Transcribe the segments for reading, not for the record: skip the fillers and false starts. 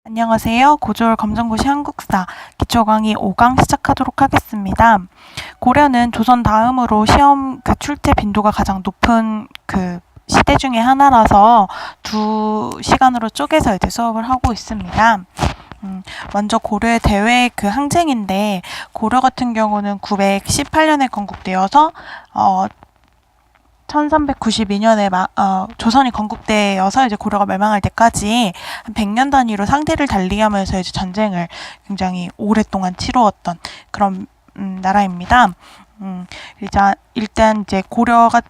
안녕하세요. 고졸 검정고시 한국사 기초 강의 5강 시작하도록 하겠습니다. 고려는 조선 다음으로 시험 출제 빈도가 가장 높은 시대 중에 하나라서 두 시간으로 쪼개서 이제 수업을 하고 있습니다. 먼저 고려의 대외 항쟁인데, 고려 같은 경우는 918년에 건국되어서 1392년에 조선이 건국되어서 이제 고려가 멸망할 때까지 한 100년 단위로 상대를 달리하면서 이제 전쟁을 굉장히 오랫동안 치루었던 그런 나라입니다. 일단 이제 고려가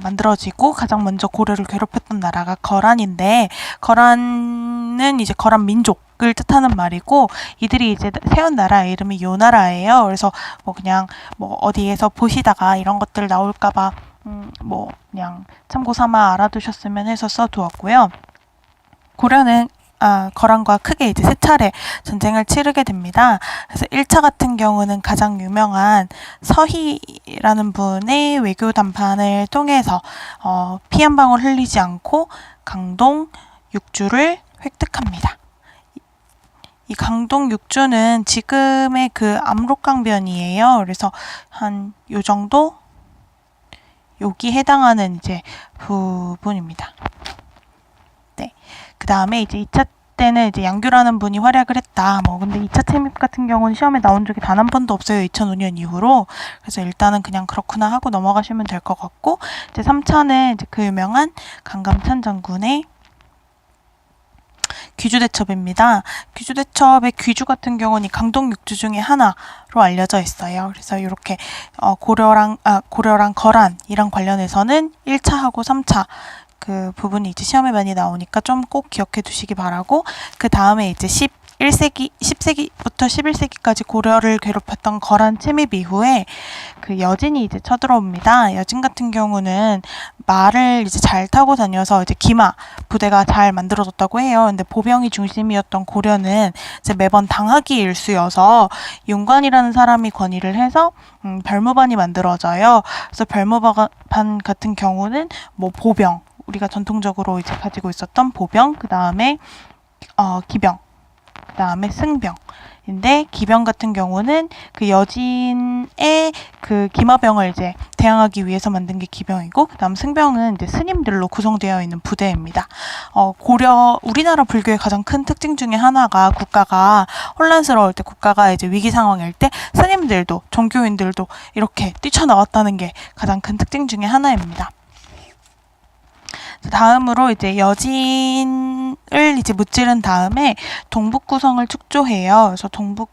만들어지고 가장 먼저 고려를 괴롭혔던 나라가 거란인데, 거란은 이제 거란 민족을 뜻하는 말이고, 이들이 이제 세운 나라 이름이 요나라예요. 그래서 그냥 어디에서 보시다가 이런 것들 나올까봐 그냥 참고 삼아 알아두셨으면 해서 써두었고요. 고려는 거란과 크게 이제 세 차례 전쟁을 치르게 됩니다. 그래서 1차 같은 경우는 가장 유명한 서희라는 분의 외교 담판을 통해서 피 한 방울 흘리지 않고 강동 6주를 획득합니다. 이 강동 6주는 지금의 압록강변이에요. 그래서 한 요 정도 여기 해당하는 이제 부분입니다. 네. 그 다음에 이제 2차 때는 이제 양규라는 분이 활약을 했다. 근데 2차 침입 같은 경우는 시험에 나온 적이 단 한 번도 없어요. 2005년 이후로. 그래서 일단은 그냥 그렇구나 하고 넘어가시면 될 것 같고, 이제 3차는 이제 그 유명한 강감찬 장군의 귀주대첩입니다. 귀주대첩의 귀주 같은 경우는 강동 6주 중에 하나로 알려져 있어요. 그래서 이렇게 고려랑 거란이랑 관련해서는 1차하고 3차 그 부분이 이제 시험에 많이 나오니까 좀 꼭 기억해 두시기 바라고, 그 다음에 이제 10세기부터 11세기까지 고려를 괴롭혔던 거란 침입 이후에 여진이 이제 쳐들어옵니다. 여진 같은 경우는 말을 이제 잘 타고 다녀서 이제 기마 부대가 잘 만들어졌다고 해요. 근데 보병이 중심이었던 고려는 이제 매번 당하기 일쑤여서 윤관이라는 사람이 건의를 해서 별무반이 만들어져요. 그래서 별무반 같은 경우는 보병, 우리가 전통적으로 이제 가지고 있었던 보병, 그 다음에 기병, 그 다음에 승병인데, 기병 같은 경우는 여진의 기마병을 이제 대항하기 위해서 만든 게 기병이고, 그 다음 승병은 이제 스님들로 구성되어 있는 부대입니다. 우리나라 불교의 가장 큰 특징 중에 하나가, 국가가 혼란스러울 때, 국가가 이제 위기 상황일 때 스님들도 종교인들도 이렇게 뛰쳐나왔다는 게 가장 큰 특징 중에 하나입니다. 다음으로 이제 여진을 이제 무찌른 다음에 동북구성을 축조해요. 그래서 동북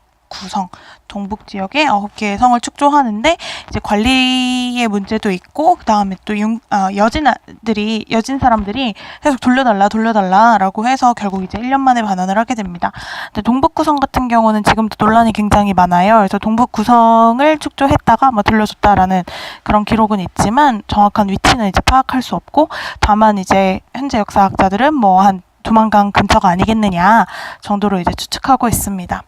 지역에 9개의 성을 축조하는데, 이제 관리의 문제도 있고, 그 다음에 또 여진 사람들이 계속 돌려달라라고 해서 결국 이제 1년 만에 반환을 하게 됩니다. 근데 동북구성 같은 경우는 지금도 논란이 굉장히 많아요. 그래서 동북구성을 축조했다가 돌려줬다라는 그런 기록은 있지만 정확한 위치는 이제 파악할 수 없고, 다만 이제 현재 역사학자들은 한 두만강 근처가 아니겠느냐 정도로 이제 추측하고 있습니다.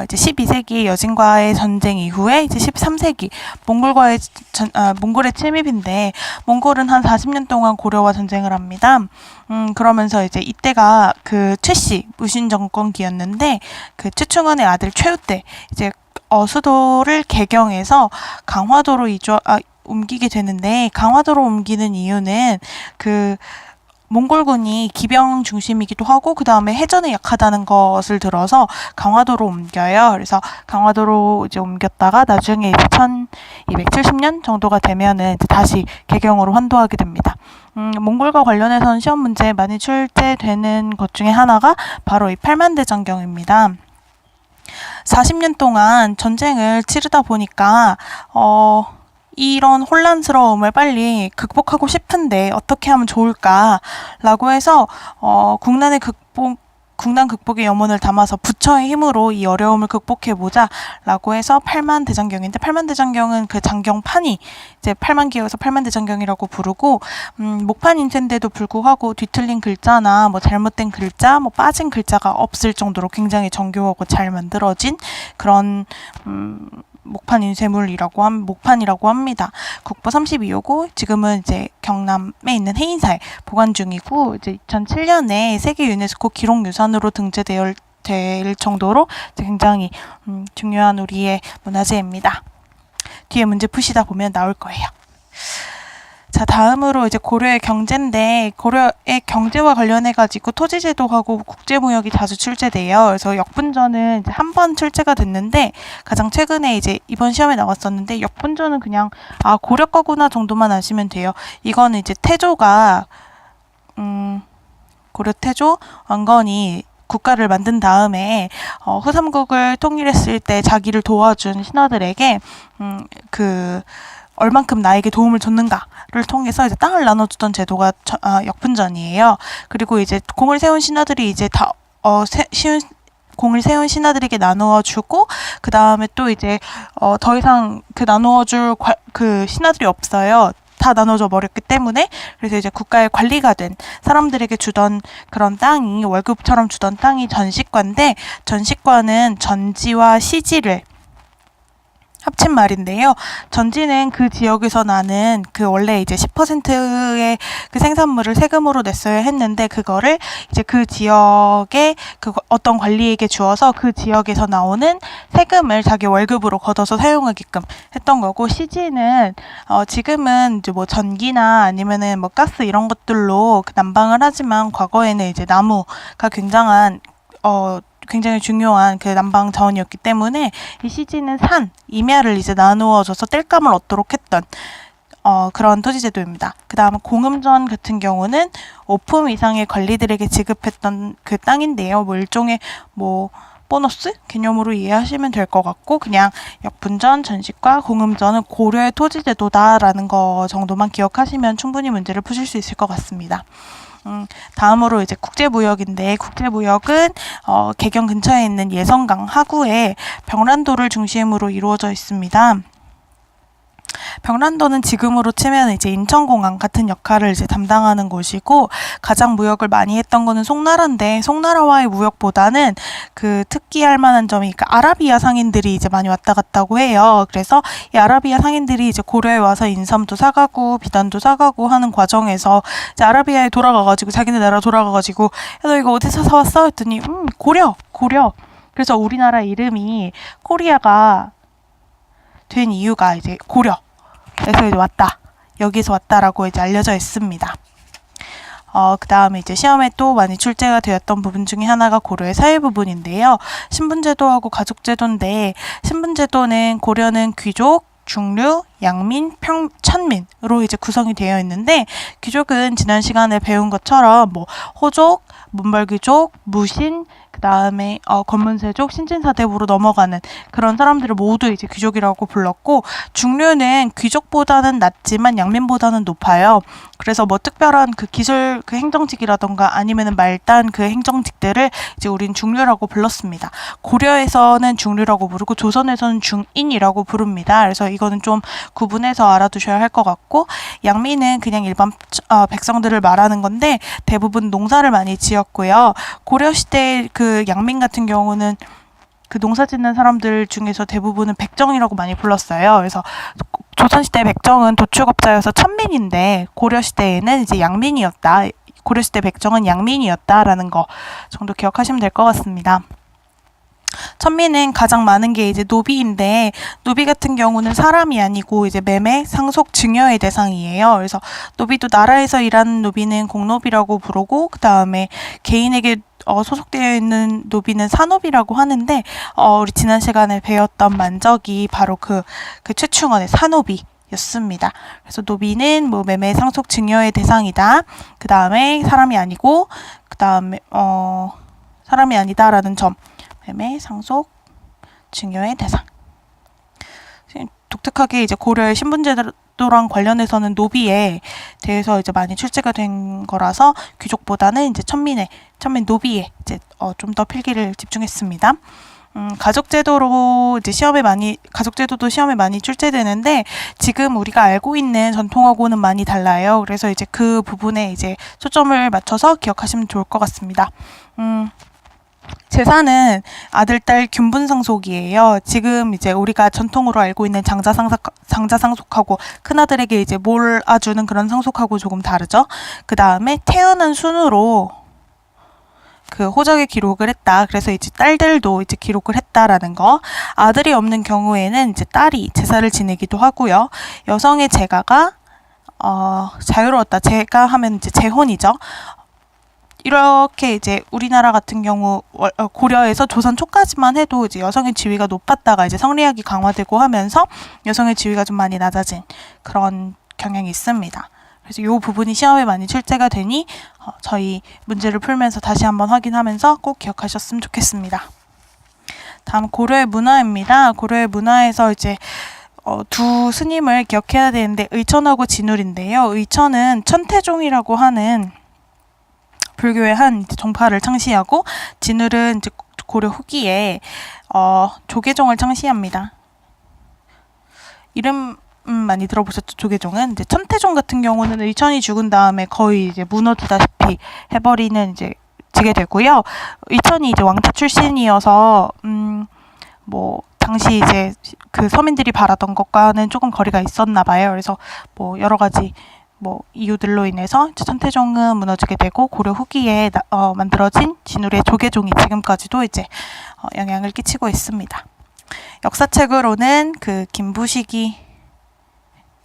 이제 12세기 여진과의 전쟁 이후에 이제 13세기 몽골의 침입인데, 몽골은 한 40년 동안 고려와 전쟁을 합니다. 그러면서 이제 이때가 최씨 무신 정권기였는데, 최충원의 아들 최우때 이제 수도를 개경해서 강화도로 옮기게 되는데, 강화도로 옮기는 이유는 몽골군이 기병 중심이기도 하고, 그 다음에 해전에 약하다는 것을 들어서 강화도로 옮겨요. 그래서 강화도로 이제 옮겼다가 나중에 이제 1270년 정도가 되면은 이제 다시 개경으로 환도하게 됩니다. 몽골과 관련해서는 시험 문제에 많이 출제되는 것 중에 하나가 바로 이 팔만대장경입니다. 40년 동안 전쟁을 치르다 보니까 이런 혼란스러움을 빨리 극복하고 싶은데 어떻게 하면 좋을까라고 해서 국난 극복의 염원을 담아서 부처의 힘으로 이 어려움을 극복해보자라고 해서 팔만대장경인데, 팔만대장경은 장경판이 이제 팔만기여서 팔만대장경이라고 부르고, 목판 인쇄인데도 불구하고 뒤틀린 글자나 잘못된 글자, 빠진 글자가 없을 정도로 굉장히 정교하고 잘 만들어진 그런 목판이라고 합니다. 국보 32호고 지금은 이제 경남에 있는 해인사에 보관 중이고 이제 2007년에 세계 유네스코 기록유산으로 등재될 정도로 굉장히 중요한 우리의 문화재입니다. 뒤에 문제 푸시다 보면 나올 거예요. 자, 다음으로 이제 고려의 경제인데, 고려의 경제와 관련해가지고 토지제도하고 국제무역이 자주 출제돼요. 그래서 역분전은 이제 한 번 출제가 됐는데, 가장 최근에 이제 이번 시험에 나왔었는데, 역분전은 그냥, 고려 거구나 정도만 아시면 돼요. 이거는 이제 태조가, 고려 태조 왕건이 국가를 만든 다음에 후삼국을 통일했을 때 자기를 도와준 신하들에게 얼만큼 나에게 도움을 줬는가를 통해서 이제 땅을 나눠주던 제도가 역분전이에요. 그리고 이제 공을 세운 신하들이 이제 공을 세운 신하들에게 나누어 주고 그 다음에 또 이제 더 이상 나누어줄 신하들이 없어요. 다 나눠져 버렸기 때문에. 그래서 이제 국가의 관리가 된 사람들에게 주던 그런 땅이, 월급처럼 주던 땅이 전시과인데, 전시과는 전지와 시지를 합친 말인데요. 전지는 그 지역에서 나는 원래 이제 10%의 그 생산물을 세금으로 냈어야 했는데, 그거를 이제 그 지역의 어떤 관리에게 주어서 그 지역에서 나오는 세금을 자기 월급으로 걷어서 사용하게끔 했던 거고, 시지는 지금은 이제 뭐 전기나 아니면은 뭐 가스 이런 것들로 난방을 하지만, 과거에는 이제 나무가 굉장히 중요한 난방 자원이었기 때문에 이 시지는 임야를 이제 나누어줘서 땔감을 얻도록 했던 그런 토지제도입니다. 그 다음 공음전 같은 경우는 5품 이상의 관리들에게 지급했던 그 땅인데요. 뭐 일종의 보너스 개념으로 이해하시면 될 것 같고, 그냥 역분전, 전시과, 공음전은 고려의 토지제도다라는 거 정도만 기억하시면 충분히 문제를 푸실 수 있을 것 같습니다. 다음으로 이제 국제무역인데, 국제무역은 개경 근처에 있는 예성강 하구에 병란도를 중심으로 이루어져 있습니다. 병란도는 지금으로 치면 이제 인천공항 같은 역할을 이제 담당하는 곳이고, 가장 무역을 많이 했던 거는 송나라인데, 송나라와의 무역보다는 특기할 만한 점이, 아라비아 상인들이 이제 많이 왔다 갔다고 해요. 그래서 이 아라비아 상인들이 이제 고려에 와서 인삼도 사가고 비단도 사가고 하는 과정에서 이제 아라비아에 돌아가가지고, 자기네 나라 돌아가가지고, 야, 너 이거 어디서 사왔어? 했더니 고려. 그래서 우리나라 이름이 코리아가 된 이유가 이제 고려에서 이제 여기서 왔다라고 이제 알려져 있습니다. 그 다음에 이제 시험에 또 많이 출제가 되었던 부분 중에 하나가 고려의 사회 부분인데요. 신분제도하고 가족제도인데, 신분제도는 고려는 귀족, 중류, 양민, 천민으로 이제 구성이 되어 있는데, 귀족은 지난 시간에 배운 것처럼 호족, 문벌귀족, 무신, 그 다음에 권문세족, 신진사대부로 넘어가는 그런 사람들을 모두 이제 귀족이라고 불렀고, 중류는 귀족보다는 낮지만 양민보다는 높아요. 그래서 특별한 기술 행정직이라던가 아니면은 말단 행정직들을 이제 우린 중류라고 불렀습니다. 고려에서는 중류라고 부르고 조선에서는 중인이라고 부릅니다. 그래서 이거는 좀 구분해서 알아두셔야 할 것 같고, 양민은 그냥 일반 백성들을 말하는 건데, 대부분 농사를 많이 지었고요. 고려시대 양민 같은 경우는 농사 짓는 사람들 중에서 대부분은 백정이라고 많이 불렀어요. 그래서 조선시대 백정은 도축업자여서 천민인데, 고려시대에는 이제 양민이었다. 고려시대 백정은 양민이었다라는 거 정도 기억하시면 될 것 같습니다. 천민은 가장 많은 게 이제 노비인데, 노비 같은 경우는 사람이 아니고 이제 매매, 상속, 증여의 대상이에요. 그래서 노비도 나라에서 일하는 노비는 공노비라고 부르고, 그 다음에 개인에게 소속되어 있는 노비는 사노비라고 하는데, 우리 지난 시간에 배웠던 만적이 바로 최충원의 사노비였습니다. 그래서 노비는 매매, 상속, 증여의 대상이다. 그 다음에 사람이 아니고, 그 다음에 사람이 아니다라는 점. 매매, 상속, 증여의 대상. 독특하게 이제 고려의 신분제도랑 관련해서는 노비에 대해서 이제 많이 출제가 된 거라서 귀족보다는 이제 천민 노비에 이제 좀 더 필기를 집중했습니다. 가족제도도 시험에 많이 출제되는데, 지금 우리가 알고 있는 전통하고는 많이 달라요. 그래서 이제 그 부분에 이제 초점을 맞춰서 기억하시면 좋을 것 같습니다. 제사는 아들, 딸 균분상속이에요. 지금 이제 우리가 전통으로 알고 있는 장자상속하고 큰아들에게 이제 몰아주는 그런 상속하고 조금 다르죠. 그 다음에 태어난 순으로 그 호적에 기록을 했다. 그래서 이제 딸들도 이제 기록을 했다라는 거. 아들이 없는 경우에는 이제 딸이 제사를 지내기도 하고요. 여성의 제가가 자유로웠다. 제가 하면 이제 재혼이죠. 이렇게 이제 우리나라 같은 경우 고려에서 조선 초까지만 해도 이제 여성의 지위가 높았다가 이제 성리학이 강화되고 하면서 여성의 지위가 좀 많이 낮아진 그런 경향이 있습니다. 그래서 이 부분이 시험에 많이 출제가 되니 저희 문제를 풀면서 다시 한번 확인하면서 꼭 기억하셨으면 좋겠습니다. 다음 고려의 문화입니다. 고려의 문화에서 이제 두 스님을 기억해야 되는데 의천하고 진울인데요. 의천은 천태종이라고 하는 불교의 한 종파를 창시하고 진울은 이제 고려 후기에 조계종을 창시합니다. 이름 많이 들어보셨죠? 조계종은 이제 천태종 같은 경우는 의천이 죽은 다음에 거의 이제 무너지다시피 해버리는 이제 지게 되고요. 의천이 이제 왕자 출신이어서 뭐 당시 이제 그 서민들이 바라던 것과는 조금 거리가 있었나 봐요. 그래서 뭐 여러 가지 뭐 이유들로 인해서 천태종은 무너지게 되고 고려 후기에 만들어진 진울의 조계종이 지금까지도 이제 영향을 끼치고 있습니다. 역사책으로는 그 김부식이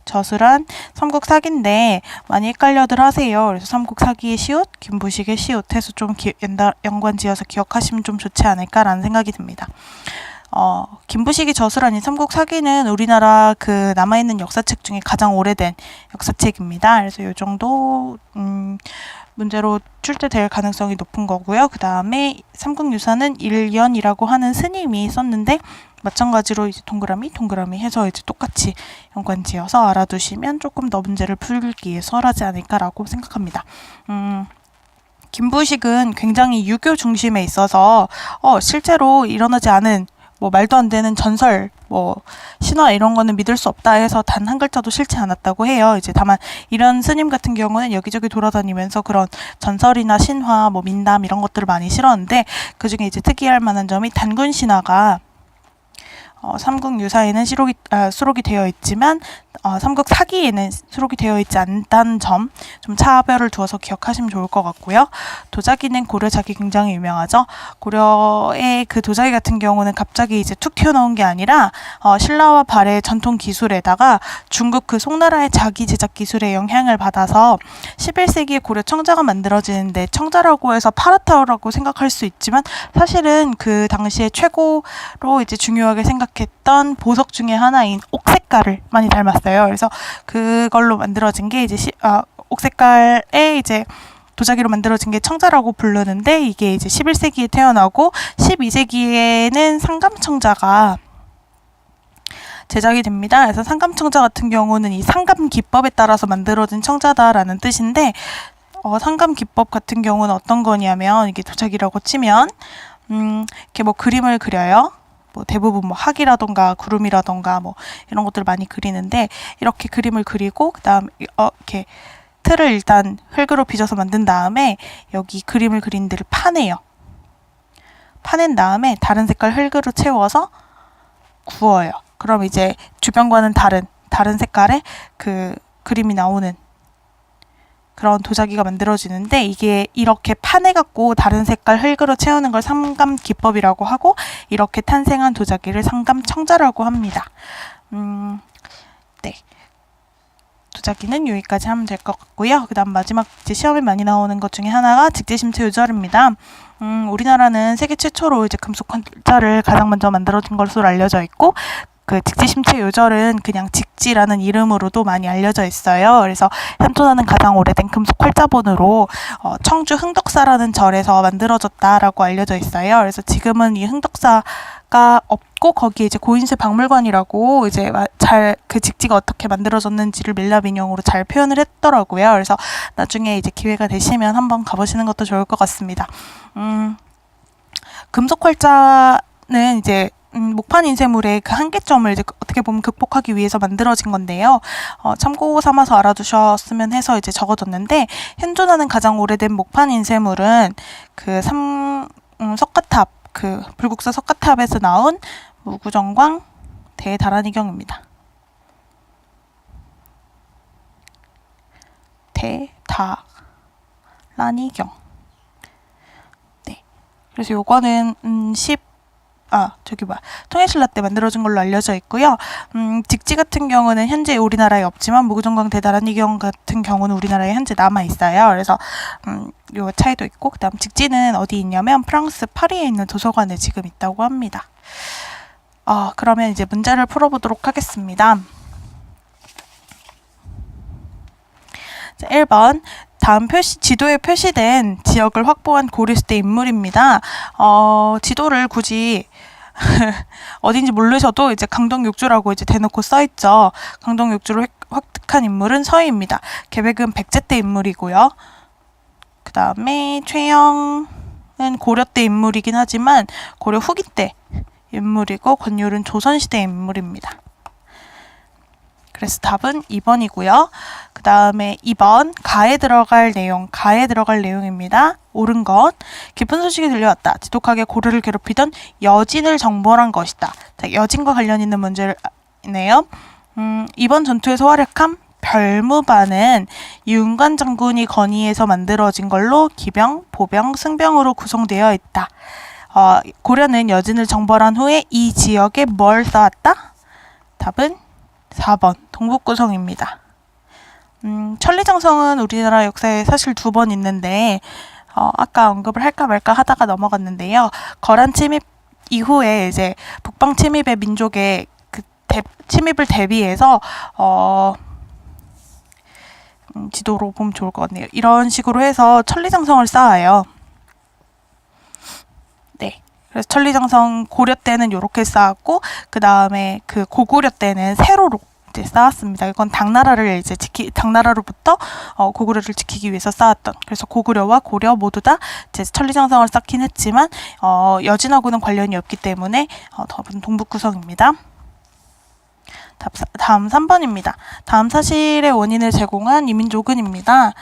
저술한 삼국사기인데 많이 헷갈려들 하세요. 그래서 삼국사기의 시옷, 김부식의 시옷 해서 좀 연관지어서 기억하시면 좀 좋지 않을까라는 생각이 듭니다. 김부식이 저술한 이 삼국사기는 우리나라 그 남아있는 역사책 중에 가장 오래된 역사책입니다. 그래서 이 정도 문제로 출제될 가능성이 높은 거고요. 그 다음에 삼국유사는 일연이라고 하는 스님이 썼는데 마찬가지로 이제 동그라미 해서 이제 똑같이 연관지어서 알아두시면 조금 더 문제를 풀기에 수월하지 않을까라고 생각합니다. 김부식은 굉장히 유교 중심에 있어서 실제로 일어나지 않은 뭐 말도 안 되는 전설, 뭐 신화 이런 거는 믿을 수 없다 해서 단 한 글자도 싫지 않았다고 해요. 이제 다만 이런 스님 같은 경우는 여기저기 돌아다니면서 그런 전설이나 신화, 뭐 민담 이런 것들을 많이 실었는데 그 중에 이제 특이할 만한 점이 단군 신화가 삼국유사에는 수록이 되어 있지만 삼국사기에는 수록이 되어 있지 않다는 점 좀 차별을 두어서 기억하시면 좋을 것 같고요. 도자기는 고려자기 굉장히 유명하죠. 고려의 그 도자기 같은 경우는 갑자기 이제 툭 튀어나온 게 아니라 신라와 발해의 전통 기술에다가 중국 그 송나라의 자기 제작 기술에 영향을 받아서 11세기에 고려 청자가 만들어지는데 청자라고 해서 파랗다고 생각할 수 있지만 사실은 그 당시에 최고로 이제 중요하게 생각했던 보석 중에 하나인 옥색깔을 많이 닮았어요. 그래서 그걸로 만들어진 게 이제 옥색깔에 이제 도자기로 만들어진 게 청자라고 부르는데 이게 이제 11세기에 태어나고 12세기에는 상감청자가 제작이 됩니다. 그래서 상감청자 같은 경우는 이 상감 기법에 따라서 만들어진 청자다라는 뜻인데 상감 기법 같은 경우는 어떤 거냐면 이게 도자기라고 치면 이렇게 뭐 그림을 그려요. 뭐 대부분 뭐 학이라던가 구름이라던가 뭐 이런 것들을 많이 그리는데 이렇게 그림을 그리고 그다음 이렇게 틀을 일단 흙으로 빚어서 만든 다음에 여기 그림을 그린 데를 파내요. 파낸 다음에 다른 색깔 흙으로 채워서 구워요. 그럼 이제 주변과는 다른 색깔의 그 그림이 나오는 그런 도자기가 만들어지는데 이게 이렇게 파내갖고 다른 색깔 흙으로 채우는 걸 상감 기법이라고 하고 이렇게 탄생한 도자기를 상감청자라고 합니다. 네. 도자기는 여기까지 하면 될 것 같고요. 그 다음 마지막 이제 시험에 많이 나오는 것 중에 하나가 직제심체 요절입니다. 우리나라는 세계 최초로 이제 금속 활자를 가장 먼저 만들어진 것으로 알려져 있고 그 직지심체 요절은 그냥 직지라는 이름으로도 많이 알려져 있어요. 그래서 현존하는 가장 오래된 금속 활자본으로 청주 흥덕사라는 절에서 만들어졌다라고 알려져 있어요. 그래서 지금은 이 흥덕사가 없고 거기에 이제 고인술 박물관이라고 이제 잘 그 직지가 어떻게 만들어졌는지를 밀랍 인형으로 잘 표현을 했더라고요. 그래서 나중에 이제 기회가 되시면 한번 가보시는 것도 좋을 것 같습니다. 금속 활자는 이제 목판 인쇄물의 그 한계점을 이제 어떻게 보면 극복하기 위해서 만들어진 건데요. 참고 삼아서 알아두셨으면 해서 이제 적어뒀는데 현존하는 가장 오래된 목판 인쇄물은 그 석가탑, 그 불국사 석가탑에서 나온 무구정광 대다란이경입니다. 대다란이경. 네. 그래서 요거는 통일신라 때 만들어진 걸로 알려져 있고요. 직지 같은 경우는 현재 우리나라에 없지만 무구정광 대다란이경 같은 경우는 우리나라에 현재 남아 있어요. 그래서 요 차이도 있고, 그다음 직지는 어디 있냐면 프랑스 파리에 있는 도서관에 지금 있다고 합니다. 그러면 이제 문제를 풀어보도록 하겠습니다. 자, 1번. 다음 지도에 표시된 지역을 확보한 고려시대 인물입니다. 지도를 굳이 어딘지 모르셔도 이제 강동육주라고 이제 대놓고 써있죠. 강동육주를 획득한 인물은 서희입니다. 계백은 백제 때 인물이고요. 그 다음에 최영은 고려 때 인물이긴 하지만 고려 후기 때 인물이고, 권율은 조선시대 인물입니다. 그래서 답은 2번이고요. 그 다음에 2번 가에 들어갈 내용입니다. 옳은 것. 깊은 소식이 들려왔다. 지독하게 고려를 괴롭히던 여진을 정벌한 것이다. 자, 여진과 관련 있는 문제네요. 이번 전투에서 활약한 별무반은 윤관 장군이 건의해서 만들어진 걸로 기병, 보병, 승병으로 구성되어 있다. 고려는 여진을 정벌한 후에 이 지역에 뭘 쌓았다? 답은 4번 동북구성입니다. 천리장성은 우리나라 역사에 사실 2번 있는데 아까 언급을 할까 말까 하다가 넘어갔는데요. 거란 침입 이후에 이제 북방 침입의 민족의 그 침입을 대비해서 지도로 보면 좋을 것 같네요. 이런 식으로 해서 천리장성을 쌓아요. 네. 그래서 천리장성 고려 때는 이렇게 쌓았고, 그 다음에 그 고구려 때는 세로로 이제 쌓았습니다. 이건 당나라를 이제 당나라로부터 고구려를 지키기 위해서 쌓았던. 그래서 고구려와 고려 모두 다 이제 천리장성을 쌓긴 했지만 여진하고는 관련이 없기 때문에 답은 동북구성입니다. 다음 3번입니다. 다음 사실의 원인을 제공한 이민족은입니다.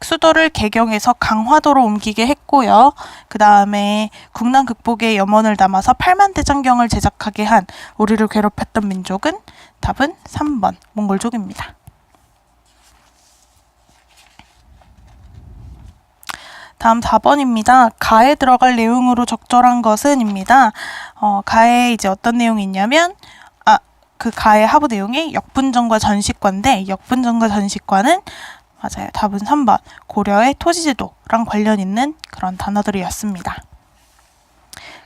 수도를 개경해서 강화도로 옮기게 했고요. 그 다음에 국난 극복에 염원을 담아서 8만 대장경을 제작하게 한 우리를 괴롭혔던 민족은 답은 3번 몽골족입니다. 다음 4번입니다. 가에 들어갈 내용으로 적절한 것은입니다. 가에 이제 어떤 내용이 있냐면 그 가의 하부 내용이 역분정과 전식과인데, 역분정과 전식과는 맞아요. 답은 3번 고려의 토지지도랑 관련 있는 그런 단어들이었습니다.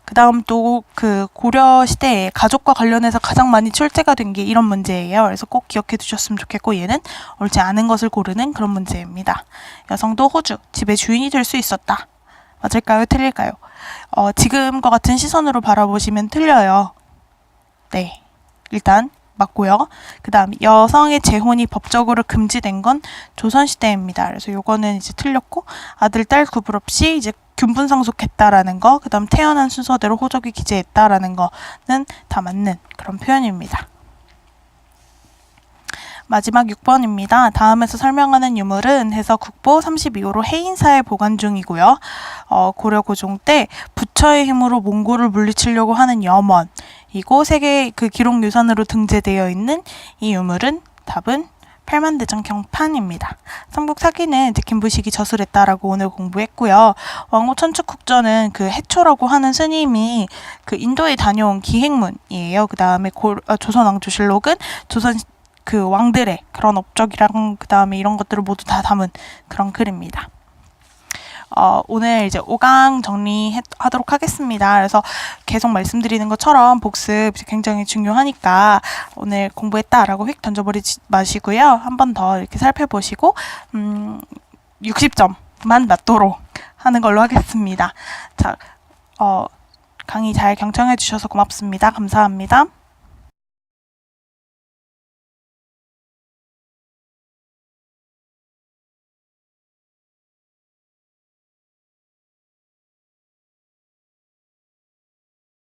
그 다음 또 그 고려 시대에 가족과 관련해서 가장 많이 출제가 된 게 이런 문제예요. 그래서 꼭 기억해 두셨으면 좋겠고, 얘는 옳지 않은 것을 고르는 그런 문제입니다. 여성도 호주, 집의 주인이 될 수 있었다. 맞을까요? 틀릴까요? 지금과 같은 시선으로 바라보시면 틀려요. 네. 일단 맞고요. 그 다음 여성의 재혼이 법적으로 금지된 건 조선시대입니다. 그래서 요거는 이제 틀렸고, 아들, 딸 구분 없이 이제 균분상속했다라는 거, 그 다음 태어난 순서대로 호적이 기재했다라는 거는 다 맞는 그런 표현입니다. 마지막 6번입니다. 다음에서 설명하는 유물은 해서 국보 32호로 해인사에 보관 중이고요. 고려 고종 때 부처의 힘으로 몽골을 물리치려고 하는 염원이고, 세계 그 기록유산으로 등재되어 있는 이 유물은 답은 8만대장경판입니다. 삼국 사기는 이제 김부식이 저술했다라고 오늘 공부했고요. 왕후 천축국전은 그 해초라고 하는 스님이 그 인도에 다녀온 기행문이에요. 그 다음에 조선왕조실록은 조선 그 왕들의 그런 업적이랑 그 다음에 이런 것들을 모두 다 담은 그런 글입니다. 오늘 이제 5강 정리하도록 하겠습니다. 그래서 계속 말씀드리는 것처럼 복습 굉장히 중요하니까 오늘 공부했다라고 휙 던져버리지 마시고요. 한 번 더 이렇게 살펴보시고 60점만 맞도록 하는 걸로 하겠습니다. 자, 강의 잘 경청해 주셔서 고맙습니다. 감사합니다.